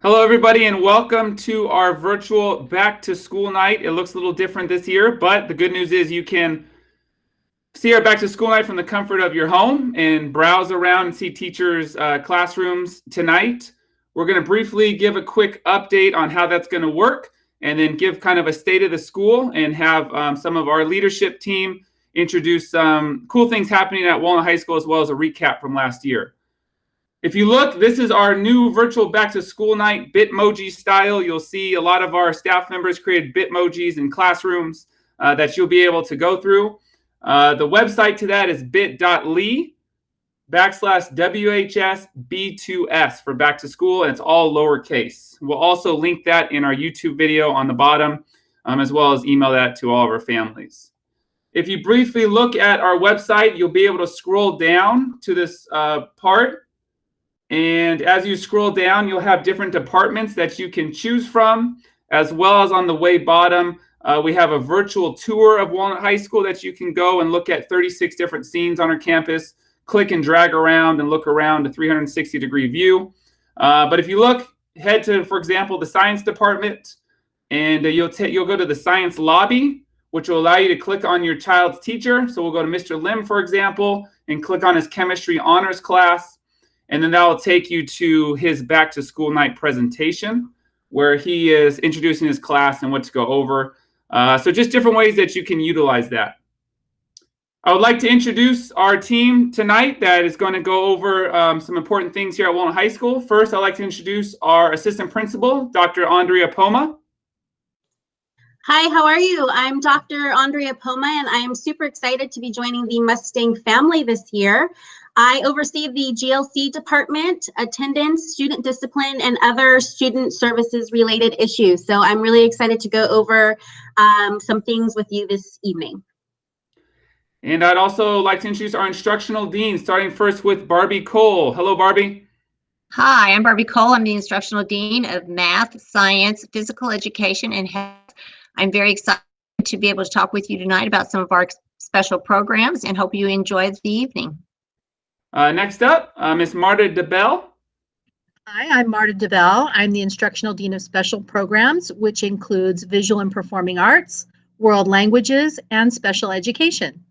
Hello, everybody, and welcome to our virtual back to school night. It looks a little different this year, but the good news is you can see our back to school night from the comfort of your home and browse around and see teachers' classrooms tonight. We're going to briefly give a quick update on how that's going to work and then give kind of a state of the school and have some of our leadership team introduce some cool things happening at Walnut High School as well as a recap from last year. If you look, this is our new virtual back to school night, Bitmojis style. You'll see a lot of our staff members created Bitmojis in classrooms that you'll be able to go through. The website to that is bit.ly/WHSB2S for back to school, and it's all lowercase. We'll also link that in our YouTube video on the bottom, as well as email that to all of our families. If you briefly look at our website, you'll be able to scroll down to this part. And as you scroll down, you'll have different departments that you can choose from, as well as on the way bottom, we have a virtual tour of Walnut High School that you can go and look at 36 different scenes on our campus, click and drag around and look around a 360-degree view. But if you look, head to, for example, the science department, and you'll go to the science lobby, which will allow you to click on your child's teacher. So we'll go to Mr. Lim, for example, and click on his chemistry honors class. And then that will take you to his back to school night presentation, where he is introducing his class and what to go over. So just different ways that you can utilize that. I would like to introduce our team tonight that is going to go over some important things here at Walnut High School. First, I'd like to introduce our assistant principal, Dr. Andrea Poma. Hi, how are you? I'm Dr. Andrea Poma, and I am super excited to be joining the Mustang family this year. I oversee the GLC department, attendance, student discipline, and other student services related issues. So I'm really excited to go over some things with you this evening. And I'd also like to introduce our instructional dean, starting first with Barbie Cole. Hello, Barbie. Hi, I'm Barbie Cole. I'm the instructional dean of math, science, physical education, and health. I'm very excited to be able to talk with you tonight about some of our special programs and hope you enjoy the evening. Next up, Ms. Marta DeBell. Hi, I'm Marta DeBell. I'm the Instructional Dean of Special Programs, which includes Visual and Performing Arts, World Languages, and Special Education.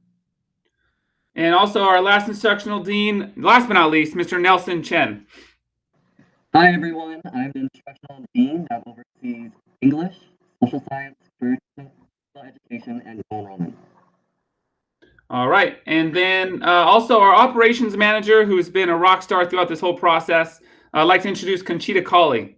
And also our last instructional dean, last but not least, Mr. Nelson Chen. Hi, everyone. I'm the Instructional Dean that oversees English, Social Science, Spiritual Education, and Enrollment. All right, and then also our operations manager, who has been a rock star throughout this whole process. I'd like to introduce Conchita Colley.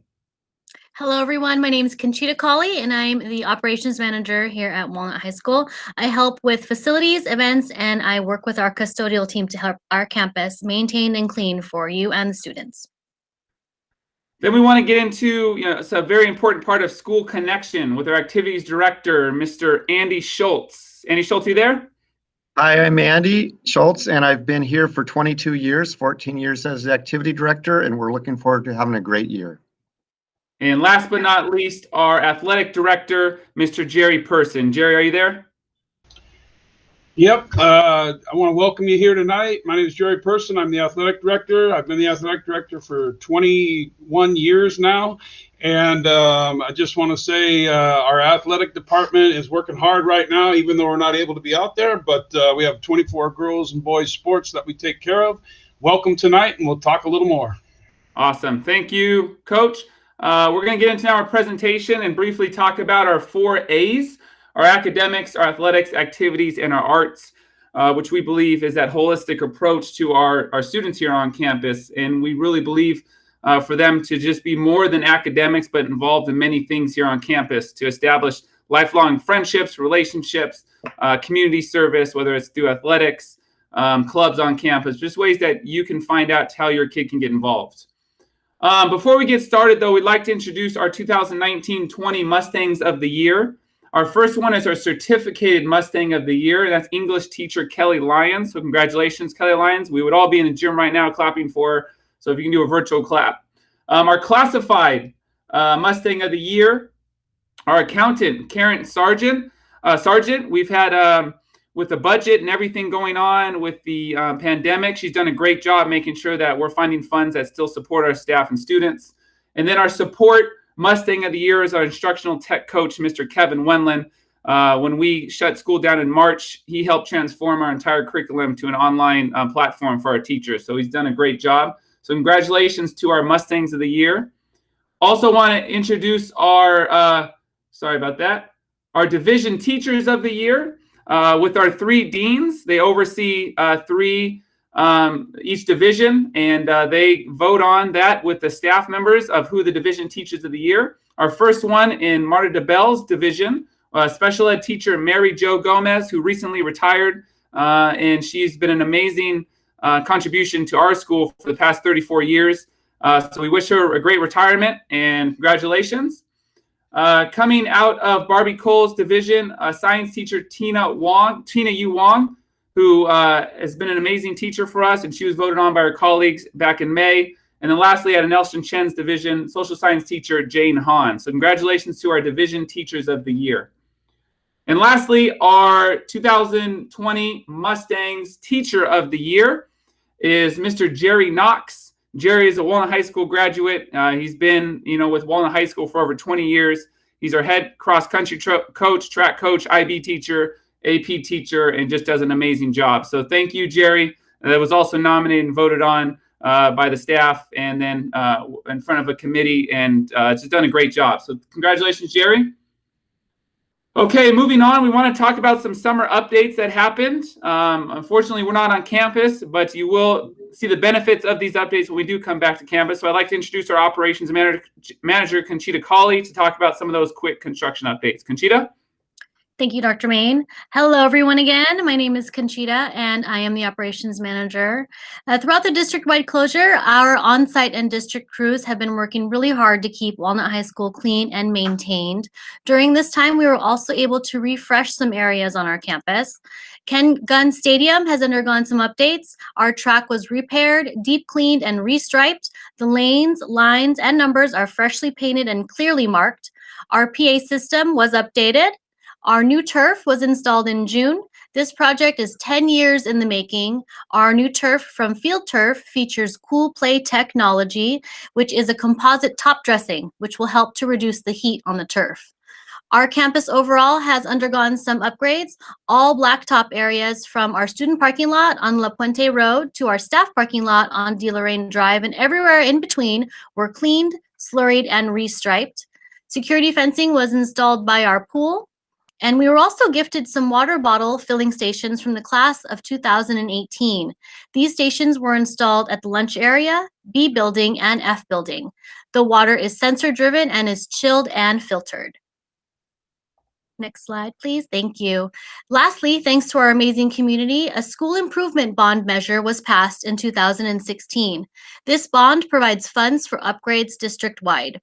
Hello, everyone. My name is Conchita Colley, and I'm the operations manager here at Walnut High School. I help with facilities, events, and I work with our custodial team to help our campus maintain and clean for you and the students. Then we want to get into, it's a very important part of school connection with our activities director, Mr. Andy Schultz. Andy Schultz, are you there? Hi, I'm Andy Schultz, and I've been here for 22 years, 14 years as the activity director, and we're looking forward to having a great year. And last but not least, our athletic director, Mr. Jerry Person. Jerry, are you there? Yep. I want to welcome you here tonight. My name is Jerry Person. I'm the athletic director. I've been the athletic director for 21 years now. And I just want to say our athletic department is working hard right now, even though we're not able to be out there. But we have 24 girls and boys sports that we take care of. Welcome tonight, and we'll talk a little more. Awesome. Thank you, Coach. We're going to get into now our presentation and briefly talk about our 4 A's. Our academics, our athletics, activities, and our arts, which we believe is that holistic approach to our students here on campus. And we really believe for them to just be more than academics, but involved in many things here on campus to establish lifelong friendships, relationships, community service, whether it's through athletics, clubs on campus, just ways that you can find out how your kid can get involved. Before we get started, though, we'd like to introduce our 2019-20 Mustangs of the Year. Our first one is our certificated Mustang of the Year. That's English teacher Kelly Lyons. So congratulations, Kelly Lyons. We would all be in the gym right now clapping for her. So if you can do a virtual clap. Our classified Mustang of the Year, our accountant, Karen Sargent. We've had, with the budget and everything going on with the pandemic, she's done a great job making sure that we're finding funds that still support our staff and students. And then our support Mustang of the year is our instructional tech coach, Mr. Kevin Wenlin. When we shut school down in March, he helped transform our entire curriculum to an online platform for our teachers. So he's done a great job. So congratulations to our Mustangs of the year. Also want to introduce our, sorry about that, our division teachers of the year with our 3 deans. They oversee 3 each division, and they vote on that with the staff members of who the division teachers of the year. Our first one in Marta DeBell's division, special ed teacher Mary Jo Gomez, who recently retired, and she's been an amazing contribution to our school for the past 34 years. So we wish her a great retirement and congratulations. Coming out of Barbie Cole's division, science teacher Tina Yu Wong, who has been an amazing teacher for us, and she was voted on by our colleagues back in May. And then lastly, at Nelson Chen's division, social science teacher Jane Hahn. So congratulations to our division teachers of the year. And lastly, our 2020 Mustangs teacher of the year is Mr. Jerry Knox. Jerry is a Walnut High School graduate. He's been, with Walnut High School for over 20 years. He's our head cross-country coach, track coach, IB teacher, AP teacher, and just does an amazing job. So thank you, Jerry. That was also nominated and voted on by the staff, and then in front of a committee, and just done a great job. So congratulations, Jerry. Okay, moving on, we want to talk about some summer updates that happened. Unfortunately, we're not on campus, but you will see the benefits of these updates when we do come back to campus. So I'd like to introduce our operations manager, Conchita Colley, to talk about some of those quick construction updates. Conchita? Thank you, Dr. Main. Hello, everyone again. My name is Conchita, and I am the operations manager. Throughout the district-wide closure, our on-site and district crews have been working really hard to keep Walnut High School clean and maintained. During this time, we were also able to refresh some areas on our campus. Ken Gunn Stadium has undergone some updates. Our track was repaired, deep cleaned, and restriped. The lanes, lines, and numbers are freshly painted and clearly marked. Our PA system was updated. Our new turf was installed in June. This project is 10 years in the making. Our new turf from Field Turf features Cool Play technology, which is a composite top dressing, which will help to reduce the heat on the turf. Our campus overall has undergone some upgrades. All blacktop areas from our student parking lot on La Puente Road to our staff parking lot on De Lorraine Drive and everywhere in between were cleaned, slurried, and restriped. Security fencing was installed by our pool. And we were also gifted some water bottle filling stations from the class of 2018. These stations were installed at the lunch area, B building, and F building. The water is sensor driven and is chilled and filtered. Next slide, please. Thank you. Lastly, thanks to our amazing community, a school improvement bond measure was passed in 2016. This bond provides funds for upgrades district-wide.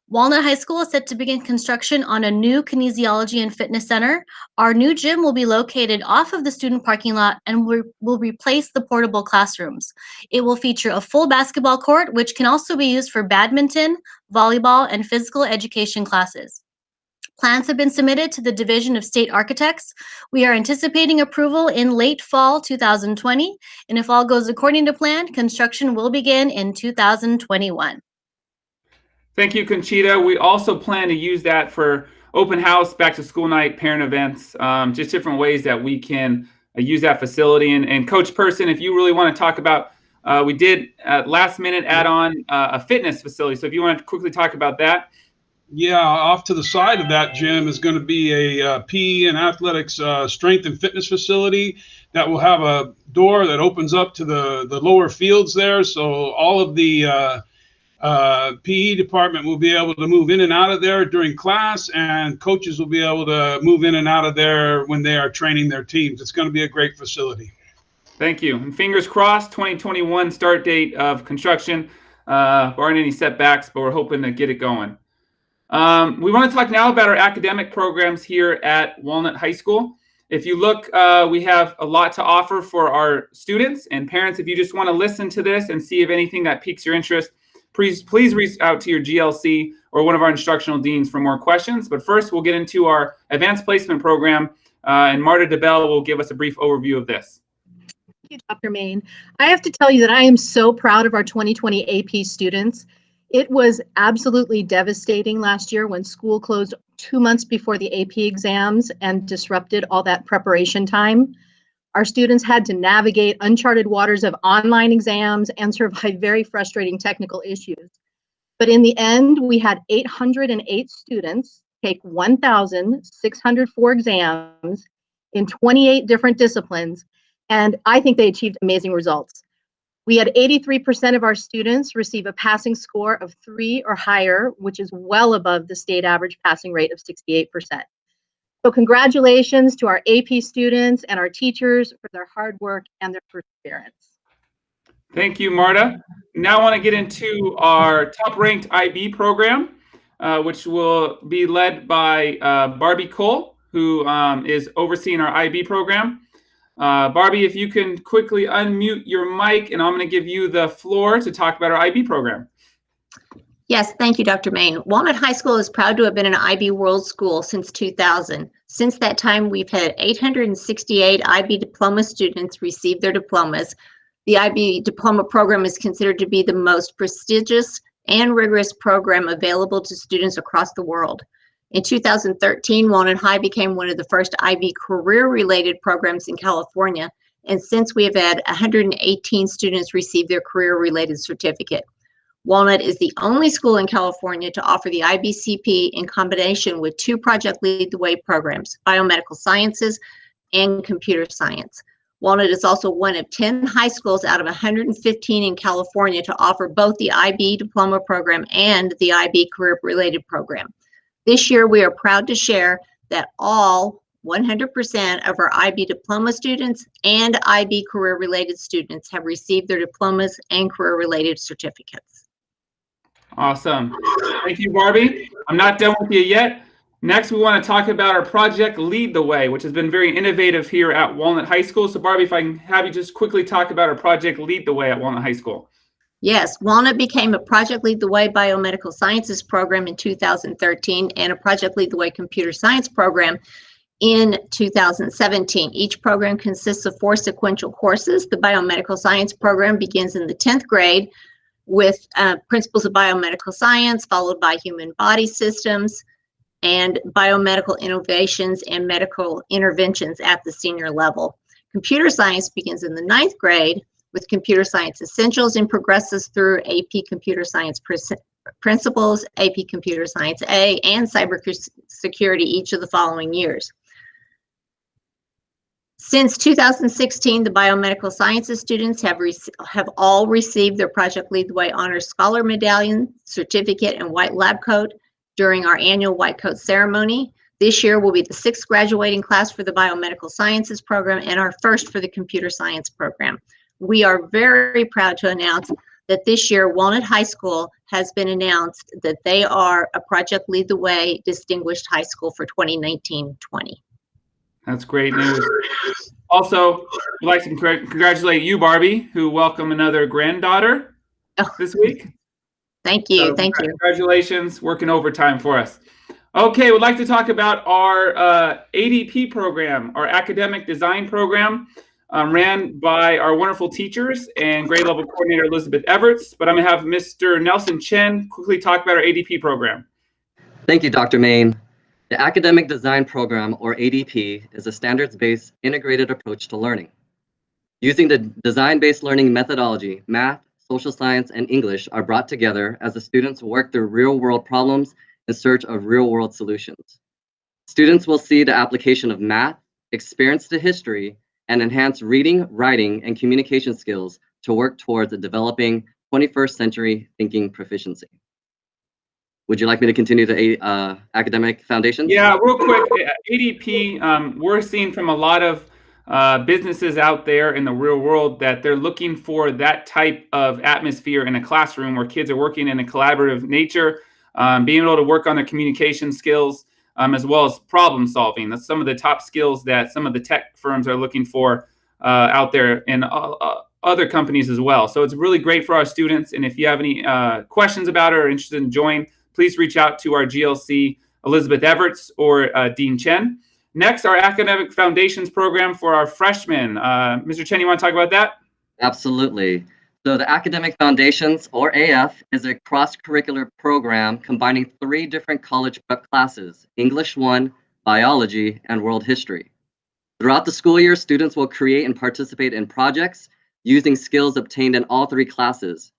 Walnut High School is set to begin construction on a new kinesiology and fitness center. Our new gym will be located off of the student parking lot and will replace the portable classrooms. It will feature a full basketball court, which can also be used for badminton, volleyball, and physical education classes. Plans have been submitted to the Division of State Architects. We are anticipating approval in late fall 2020, and if all goes according to plan, construction will begin in 2021. Thank you, Conchita. We also plan to use that for open house, back to school night, parent events, just different ways that we can use that facility. And Coach Person, if you really want to talk about, we did last minute add on a fitness facility. So if you want to quickly talk about that. Yeah, off to the side of that gym is going to be a PE and athletics strength and fitness facility that will have a door that opens up to the lower fields there. So all of the PE department will be able to move in and out of there during class, and coaches will be able to move in and out of there when they are training their teams. It's going to be a great facility. Thank you. And fingers crossed, 2021 start date of construction. Barring any setbacks, but we're hoping to get it going. We want to talk now about our academic programs here at Walnut High School. If you look, we have a lot to offer for our students and parents. If you just want to listen to this and see if anything that piques your interest, please reach out to your GLC or one of our instructional deans for more questions. But first, we'll get into our advanced placement program, and Marta DeBell will give us a brief overview of this. Thank you, Dr. Main. I have to tell you that I am so proud of our 2020 AP students. It was absolutely devastating last year when school closed 2 months before the AP exams and disrupted all that preparation time. Our students had to navigate uncharted waters of online exams and survive very frustrating technical issues. But in the end, we had 808 students take 1,604 exams in 28 different disciplines, and I think they achieved amazing results. We had 83% of our students receive a passing score of 3 or higher, which is well above the state average passing rate of 68%. So congratulations to our AP students and our teachers for their hard work and their perseverance. Thank you, Marta. Now I want to get into our top-ranked IB program, which will be led by Barbie Cole, who is overseeing our IB program. Barbie, if you can quickly unmute your mic, and I'm going to give you the floor to talk about our IB program. Yes, thank you, Dr. Main. Walnut High School is proud to have been an IB World School since 2000. Since that time, we've had 868 IB diploma students receive their diplomas. The IB diploma program is considered to be the most prestigious and rigorous program available to students across the world. In 2013, Walnut High became one of the first IB career-related programs in California, and since we have had 118 students receive their career-related certificate. Walnut is the only school in California to offer the IBCP in combination with 2 Project Lead the Way programs, biomedical sciences and computer science. Walnut is also one of 10 high schools out of 115 in California to offer both the IB diploma program and the IB career-related program. This year, we are proud to share that all 100% of our IB diploma students and IB career-related students have received their diplomas and career-related certificates. Awesome. Thank you, Barbie. I'm not done with you yet. Next, we want to talk about our Project Lead the Way, which has been very innovative here at Walnut High School. So Barbie, if I can have you just quickly talk about our Project Lead the Way at Walnut High School. Yes, Walnut became a Project Lead the Way biomedical sciences program in 2013 and a Project Lead the Way computer science program in 2017. Each program consists of 4 sequential courses. The biomedical science program begins in the 10th grade with principles of biomedical science, followed by human body systems and biomedical innovations and medical interventions at the senior level. Computer science begins in the 9th grade with computer science essentials and progresses through AP computer science principles, AP computer science A, and cybersecurity each of the following years. Since 2016, the biomedical sciences students have all received their Project Lead the Way Honors Scholar Medallion, certificate, and white lab coat during our annual white coat ceremony. This year will be the 6th graduating class for the biomedical sciences program and our first for the computer science program. We are very proud to announce that this year Walnut High School has been announced that they are a Project Lead the Way Distinguished High School for 2019-20. That's great news. Also, we'd like to congratulate you, Barbie, who welcomed another granddaughter this week. Thank you. So thank you. Congratulations, working overtime for us. Okay, we'd like to talk about our ADP program, our academic design program, ran by our wonderful teachers and grade level coordinator Elizabeth Everts. But I'm going to have Mr. Nelson Chen quickly talk about our ADP program. Thank you, Dr. Main. The Academic Design Program, or ADP, is a standards-based integrated approach to learning. Using the design-based learning methodology, math, social science, and English are brought together as the students work through real-world problems in search of real-world solutions. Students will see the application of math, experience the history, and enhance reading, writing, and communication skills to work towards a developing 21st century thinking proficiency. Would you like me to continue the academic foundations? Yeah, real quick, ADP, we're seeing from a lot of businesses out there in the real world that they're looking for that type of atmosphere in a classroom where kids are working in a collaborative nature, being able to work on their communication skills, as well as problem solving. That's some of the top skills that some of the tech firms are looking for out there in other companies as well. So it's really great for our students. And if you have any questions about it or interested in joining, please reach out to our GLC, Elizabeth Everts or Dean Chen. Next, our Academic Foundations program for our freshmen. Mr. Chen, you want to talk about that? Absolutely. So the Academic Foundations, or AF, is a cross-curricular program combining 3 different college prep classes: English 1, Biology, and World History. Throughout the school year, students will create and participate in projects using skills obtained in all 3 classes.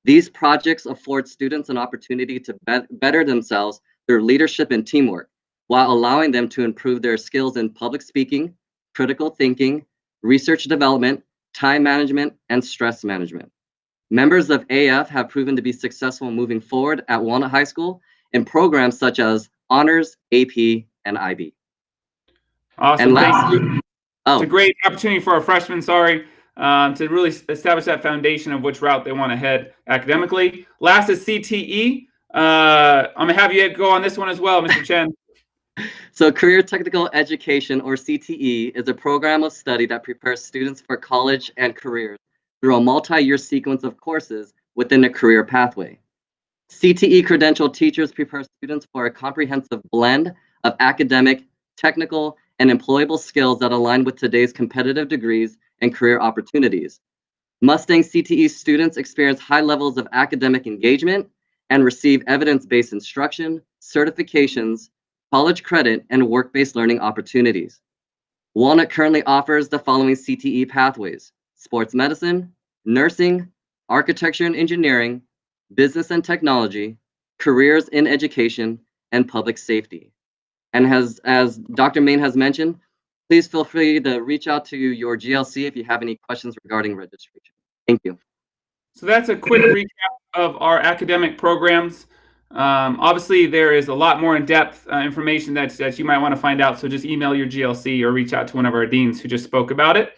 These projects afford students an opportunity to better themselves through leadership and teamwork, while allowing them to improve their skills in public speaking, critical thinking, research development, time management, and stress management. Members of AF have proven to be successful moving forward at Walnut High School in programs such as Honors, AP, and IB. Awesome. And Thank you. It's Oh, a great opportunity for our freshmen, to really establish that foundation of which route they want to head academically. Last is CTE. I'm going to have you go on this one as well, Mr. Chen. so Career Technical Education, or CTE, is a program of study that prepares students for college and careers through a multi-year sequence of courses within a career pathway. CTE credentialed teachers prepare students for a comprehensive blend of academic, technical, and employable skills that align with today's competitive degrees and career opportunities. Mustang CTE students experience high levels of academic engagement and receive evidence-based instruction, certifications, college credit, and work-based learning opportunities. Walnut currently offers the following CTE pathways: sports medicine, nursing, architecture and engineering, business and technology, careers in education, and public safety. And as Dr. Main has mentioned, please feel free to reach out to your GLC if you have any questions regarding registration. Thank you. So that's a quick recap of our academic programs. Obviously, there is a lot more in-depth information that you might want to find out, so just email your GLC or reach out to one of our deans who just spoke about it.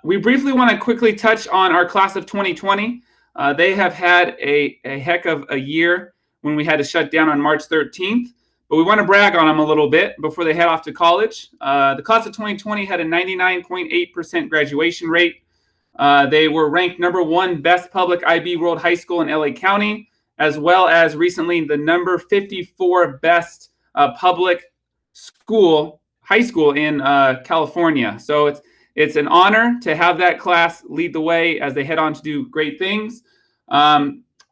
We briefly want to quickly touch on our class of 2020. They have had a heck of a year when we had to shut down on March 13th, but we want to brag on them a little bit before they head off to college. The class of 2020 had a 99.8% graduation rate. They were ranked #1 best public IB World High School in LA County, as well as recently the number 54 best public high school in California. So it's an honor to have that class lead the way as they head on to do great things.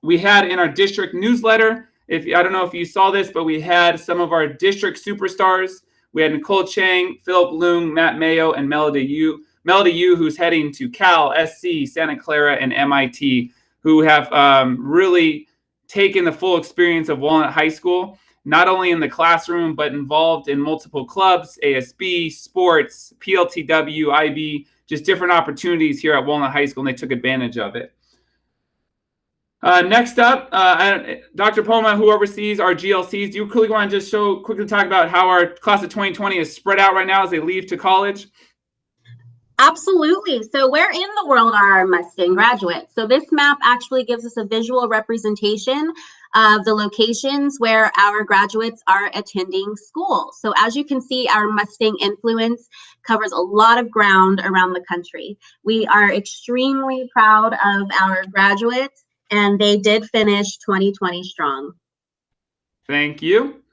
We had in our district newsletter, I don't know if you saw this, but we had some of our district superstars. We had Nicole Chang, Philip Loong, Matt Mayo, and Melody Yu, who's heading to Cal, SC, Santa Clara, and MIT, who have really taken the full experience of Walnut High School, not only in the classroom, but involved in multiple clubs, ASB, sports, PLTW, IB, just different opportunities here at Walnut High School, and they took advantage of it. Next up, Dr. Poma, who oversees our GLCs, do you quickly want to just quickly talk about how our class of 2020 is spread out right now as they leave to college? Absolutely. So where in the world are our Mustang graduates? So this map actually gives us a visual representation of the locations where our graduates are attending school. So as you can see, our Mustang influence covers a lot of ground around the country. We are extremely proud of our graduates, and they did finish 2020 strong. Thank you.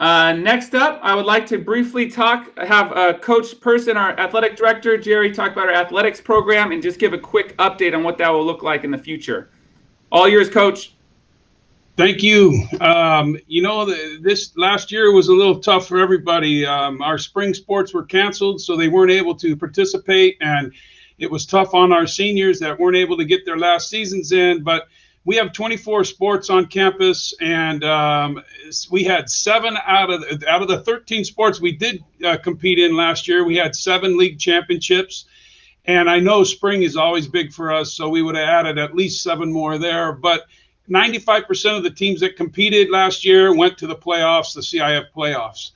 Next up, I would like to briefly have Coach Person, our athletic director, Jerry, talk about our athletics program and just give a quick update on what that will look like in the future. All yours, Coach. Thank you. This last year was a little tough for everybody. Our spring sports were canceled, so they weren't able to participate, and it was tough on our seniors that weren't able to get their last seasons in. But we have 24 sports on campus, and we had 7 out of the 13 sports we did compete in last year. We had 7 league championships, and I know spring is always big for us, so we would have added at least 7 more there. But 95% of the teams that competed last year went to the playoffs, the CIF playoffs.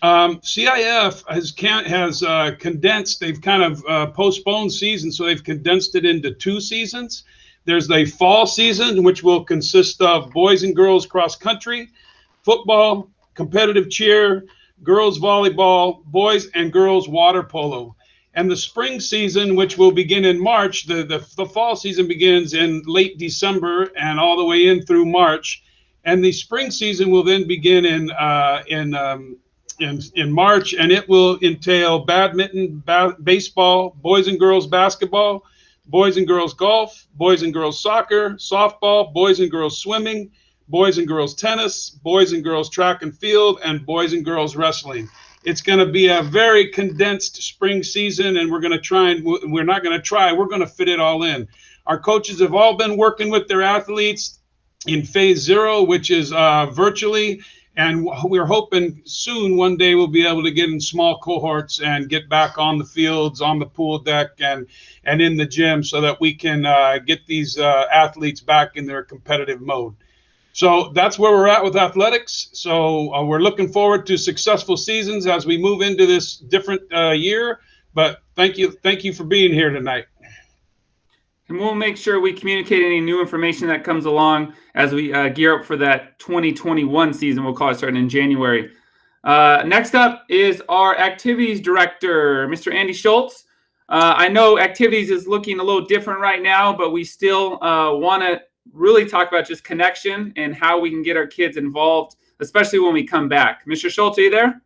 CIF has condensed. They've kind of postponed seasons, so they've condensed it into 2 seasons. There's the fall season, which will consist of boys and girls cross country, football, competitive cheer, girls volleyball, boys and girls water polo. And the spring season, which will begin in March, the fall season begins in late December and all the way in through March. And the spring season will then begin in March, and it will entail badminton, baseball, boys and girls basketball, boys and girls golf, boys and girls soccer, softball, boys and girls swimming, boys and girls tennis, boys and girls track and field, and boys and girls wrestling. It's going to be a very condensed spring season, and we're going to try and we're not going to try, we're going to fit it all in. Our coaches have all been working with their athletes in phase 0, which is virtually, and we're hoping soon one day we'll be able to get in small cohorts and get back on the fields, on the pool deck, and in the gym, so that we can get these athletes back in their competitive mode. So that's where we're at with athletics. So we're looking forward to successful seasons as we move into this different year. But thank you for being here tonight. And we'll make sure we communicate any new information that comes along as we gear up for that 2021 season. We'll call it starting in January. Next up is our activities director, Mr. Andy Schultz. I know activities is looking a little different right now, but we still want to really talk about just connection and how we can get our kids involved, especially when we come back. Mr. Schultz, are you there?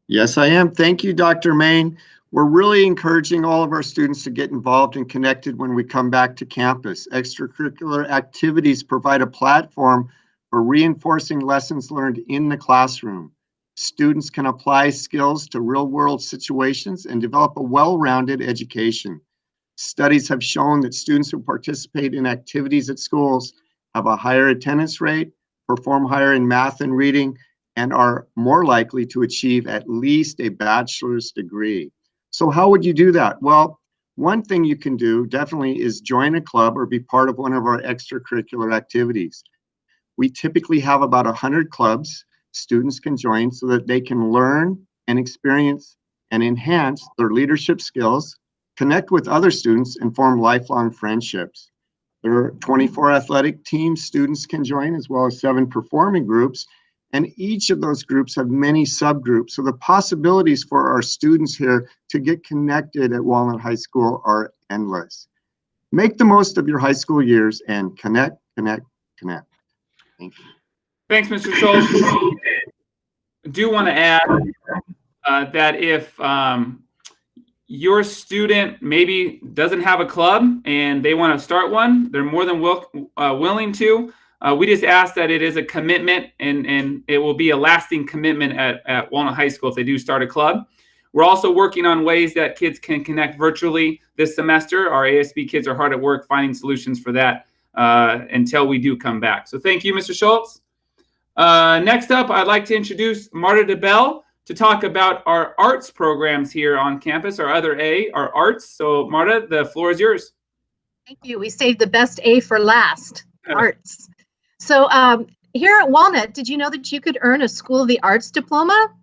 Yes, I am. Thank you, Dr. Main. We're really encouraging all of our students to get involved and connected when we come back to campus. Extracurricular activities provide a platform for reinforcing lessons learned in the classroom. Students can apply skills to real-world situations and develop a well-rounded education. Studies have shown that students who participate in activities at schools have a higher attendance rate, perform higher in math and reading, and are more likely to achieve at least a bachelor's degree. So how would you do that? Well, one thing you can do definitely is join a club or be part of one of our extracurricular activities. We typically have about 100 clubs students can join so that they can learn and experience and enhance their leadership skills, connect with other students, and form lifelong friendships. There are 24 athletic teams students can join, as well as 7 performing groups, and each of those groups have many subgroups. So the possibilities for our students here to get connected at Walnut High School are endless. Make the most of your high school years and connect, connect, connect. Thank you. Thanks, Mr. Schultz. I do want to add that if your student maybe doesn't have a club and they want to start one, they're more than willing to. We just ask that it is a commitment, and it will be a lasting commitment at Walnut High School if they do start a club. We're also working on ways that kids can connect virtually this semester. Our ASB kids are hard at work finding solutions for that until we do come back. So thank you, Mr. Schultz. Next up, I'd like to introduce Marta DeBell to talk about our arts programs here on campus, our other A, our arts. So Marta, the floor is yours. Thank you. We saved the best A for last, arts. So here at Walnut, did you know that you could earn a School of the Arts diploma?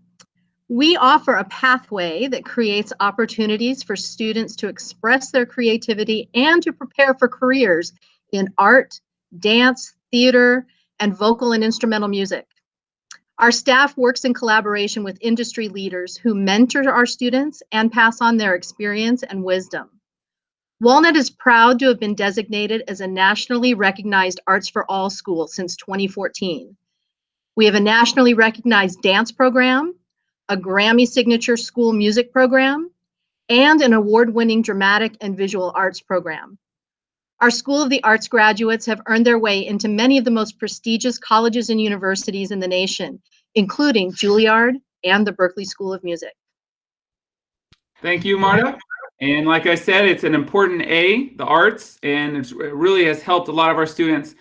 We offer a pathway that creates opportunities for students to express their creativity and to prepare for careers in art, dance, theater, and vocal and instrumental music. Our staff works in collaboration with industry leaders who mentor our students and pass on their experience and wisdom. Walnut is proud to have been designated as a nationally recognized Arts for All school since 2014. We have a nationally recognized dance program, a Grammy signature school music program, and an award-winning dramatic and visual arts program. Our School of the Arts graduates have earned their way into many of the most prestigious colleges and universities in the nation, including Juilliard and the Berklee School of Music. Thank you, Marta. And like I said, it's an important A, the arts, and it really has helped a lot of our students.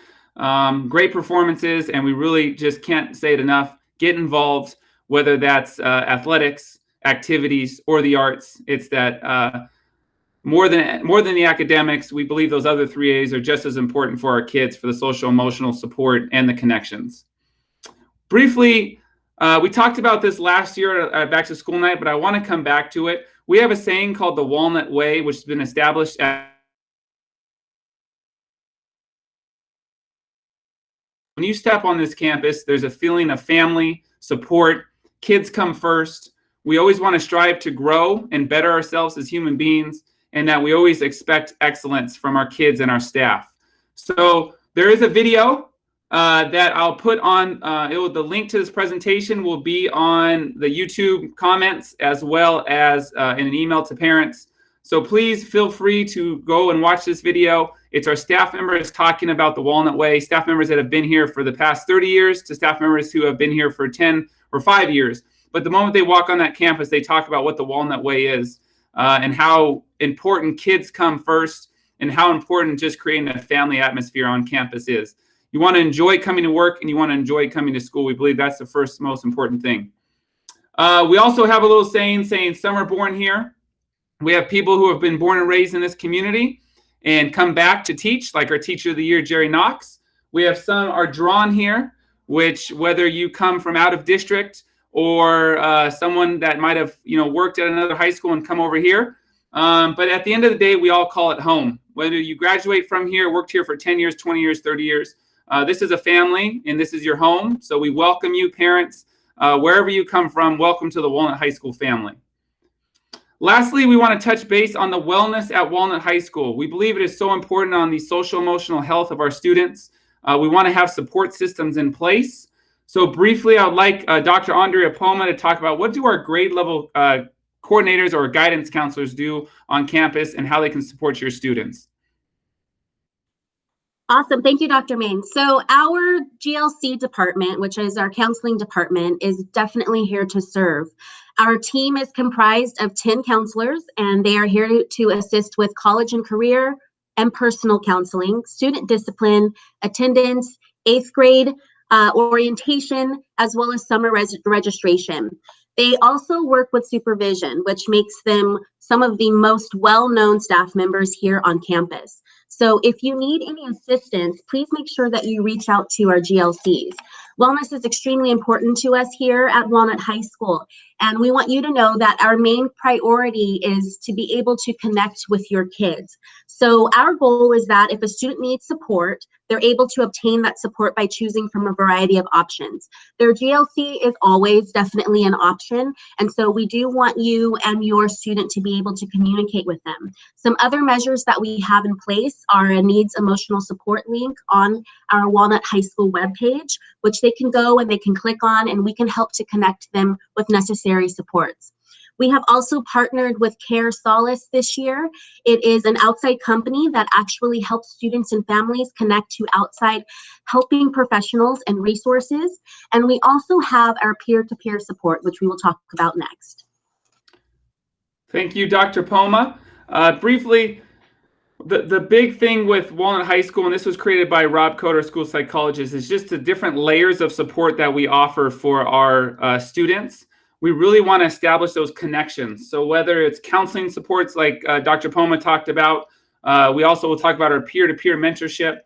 Great performances, and we really just can't say it enough. Get involved, whether that's athletics, activities, or the arts. It's that more than the academics, we believe those other 3 A's are just as important for our kids, for the social emotional support and the connections. Briefly, we talked about this last year at Back to School Night, but I want to come back to it. We have a saying called the Walnut Way, which has been established at when you step on this campus, there's a feeling of family, support, kids come first. We always want to strive to grow and better ourselves as human beings, and that we always expect excellence from our kids and our staff. So there is a video that I'll put on, the link to this presentation will be on the YouTube comments as well as in an email to parents. So please feel free to go and watch this video. It's our staff members talking about the Walnut Way, staff members that have been here for the past 30 years to staff members who have been here for 10 or 5 years. But the moment they walk on that campus, they talk about what the Walnut Way is and how important kids come first and how important just creating a family atmosphere on campus is. You want to enjoy coming to work and you want to enjoy coming to school. We believe that's the first most important thing. We also have a little saying some are born here. We have people who have been born and raised in this community and come back to teach, like our Teacher of the Year, Jerry Knox. We have some are drawn here, which whether you come from out of district or someone that might have worked at another high school and come over here. But at the end of the day, we all call it home. Whether you graduate from here, worked here for 10 years, 20 years, 30 years, this is a family and this is your home. So we welcome you, parents, wherever you come from. Welcome to the Walnut High School family. Lastly, we want to touch base on the wellness at Walnut High School. We believe it is so important on the social emotional health of our students. We want to have support systems in place. So briefly, I would like Dr. Andrea Poma to talk about what do our grade level coordinators or guidance counselors do on campus and how they can support your students. Awesome. Thank you, Dr. Main. So our GLC department, which is our counseling department, is definitely here to serve. Our team is comprised of 10 counselors, and they are here to assist with college and career and personal counseling, student discipline, attendance, 8th grade orientation, as well as summer registration. They also work with supervision, which makes them some of the most well-known staff members here on campus. So if you need any assistance, please make sure that you reach out to our GLCs. Wellness is extremely important to us here at Walnut High School, and we want you to know that our main priority is to be able to connect with your kids. So our goal is that if a student needs support, they're able to obtain that support by choosing from a variety of options. Their GLC is always definitely an option, and so we do want you and your student to be able to communicate with them. Some other measures that we have in place are a needs emotional support link on our Walnut High School webpage, which they can go and they can click on, and we can help to connect them with necessary supports. We have also partnered with Care Solace this year. It is an outside company that actually helps students and families connect to outside helping professionals and resources. And we also have our peer-to-peer support, which we will talk about next. Thank you, Dr. Poma. Briefly, the big thing with Walnut High School, and this was created by Rob Coder, school psychologist, is just the different layers of support that we offer for our students. We really want to establish those connections. So whether it's counseling supports like Dr. Poma talked about, we also will talk about our peer-to-peer mentorship.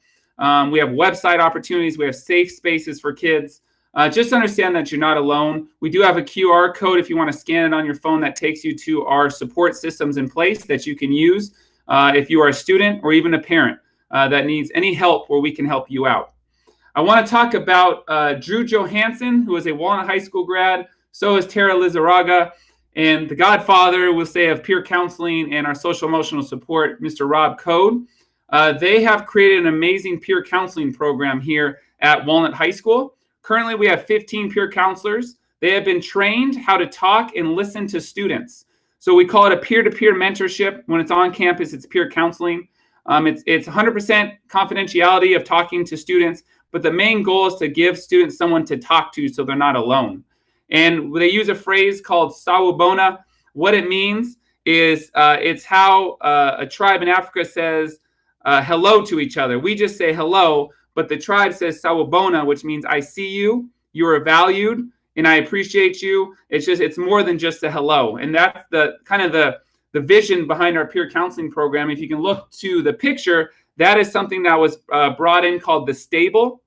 We have website opportunities. We have safe spaces for kids. Just understand that you're not alone. We do have a QR code if you want to scan it on your phone that takes you to our support systems in place that you can use if you are a student or even a parent that needs any help where we can help you out. I want to talk about Drew Johansson, who is a Walnut High School grad. So is Tara Lizarraga, and the godfather, we'll say, of peer counseling and our social emotional support, Mr. Rob Code. They have created an amazing peer counseling program here at Walnut High School. Currently, we have 15 peer counselors. They have been trained how to talk and listen to students. So we call it a peer-to-peer mentorship. When it's on campus, it's peer counseling. It's 100% confidentiality of talking to students, but the main goal is to give students someone to talk to so they're not alone. And they use a phrase called sawubona. What it means is it's how a tribe in Africa says hello to each other. We just say hello, but the tribe says sawubona, which means I see you, you are valued, and I appreciate you. It's more than just a hello. And that's the kind of the vision behind our peer counseling program. If you can look to the picture, that is something that was brought in called the Stable.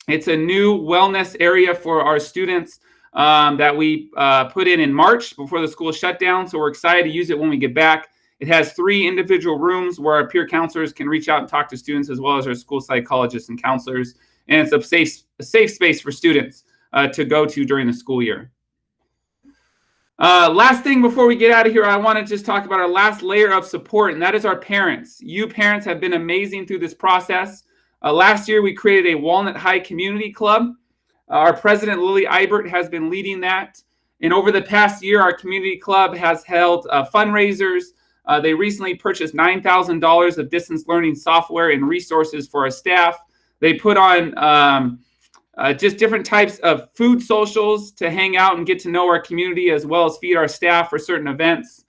It's a new wellness area for our students that we put in March before the school shut down. So we're excited to use it when we get back. It has 3 individual rooms where our peer counselors can reach out and talk to students, as well as our school psychologists and counselors. And it's a safe space for students to go to during the school year. Last thing before we get out of here, I want to just talk about our last layer of support, and that is our parents. You parents have been amazing through this process. Last year, we created a Walnut High Community Club. Our president, Lily Eibert, has been leading that. And over the past year, our community club has held fundraisers. They recently purchased $9,000 of distance learning software and resources for our staff. They put on just different types of food socials to hang out and get to know our community, as well as feed our staff for certain events.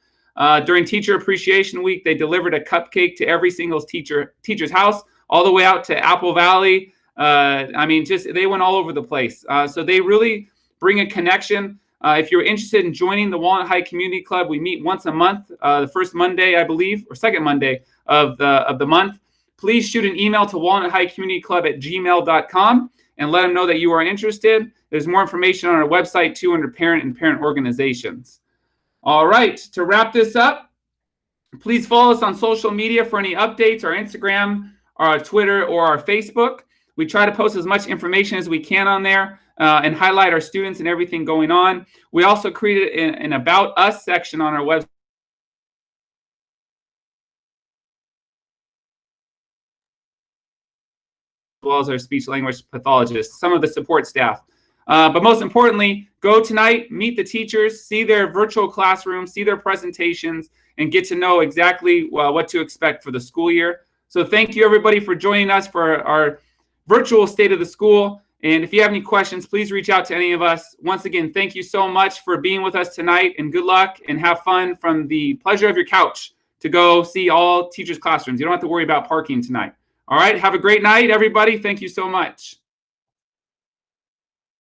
During Teacher Appreciation Week, they delivered a cupcake to every single teacher's house, all the way out to Apple Valley. I mean, just they went all over the place. So they really bring a connection. If you're interested in joining the Walnut High Community Club, we meet once a month, the first Monday, I believe, or second Monday of the month. Please shoot an email to walnuthighcommunityclub@gmail.com and let them know that you are interested. There's more information on our website too under parent and parent organizations. All right, to wrap this up, please follow us on social media for any updates, our Instagram, our Twitter, or our Facebook. We try to post as much information as we can on there and highlight our students and everything going on. We also created an About Us section on our website, as well as our speech language pathologists, some of the support staff. But most importantly, go tonight, meet the teachers, see their virtual classrooms, see their presentations, and get to know exactly what to expect for the school year. So thank you, everybody, for joining us for our virtual State of the School. And if you have any questions, please reach out to any of us. Once again, thank you so much for being with us tonight, and good luck and have fun from the pleasure of your couch to go see all teachers' classrooms. You don't have to worry about parking tonight. All right, have a great night, everybody. Thank you so much.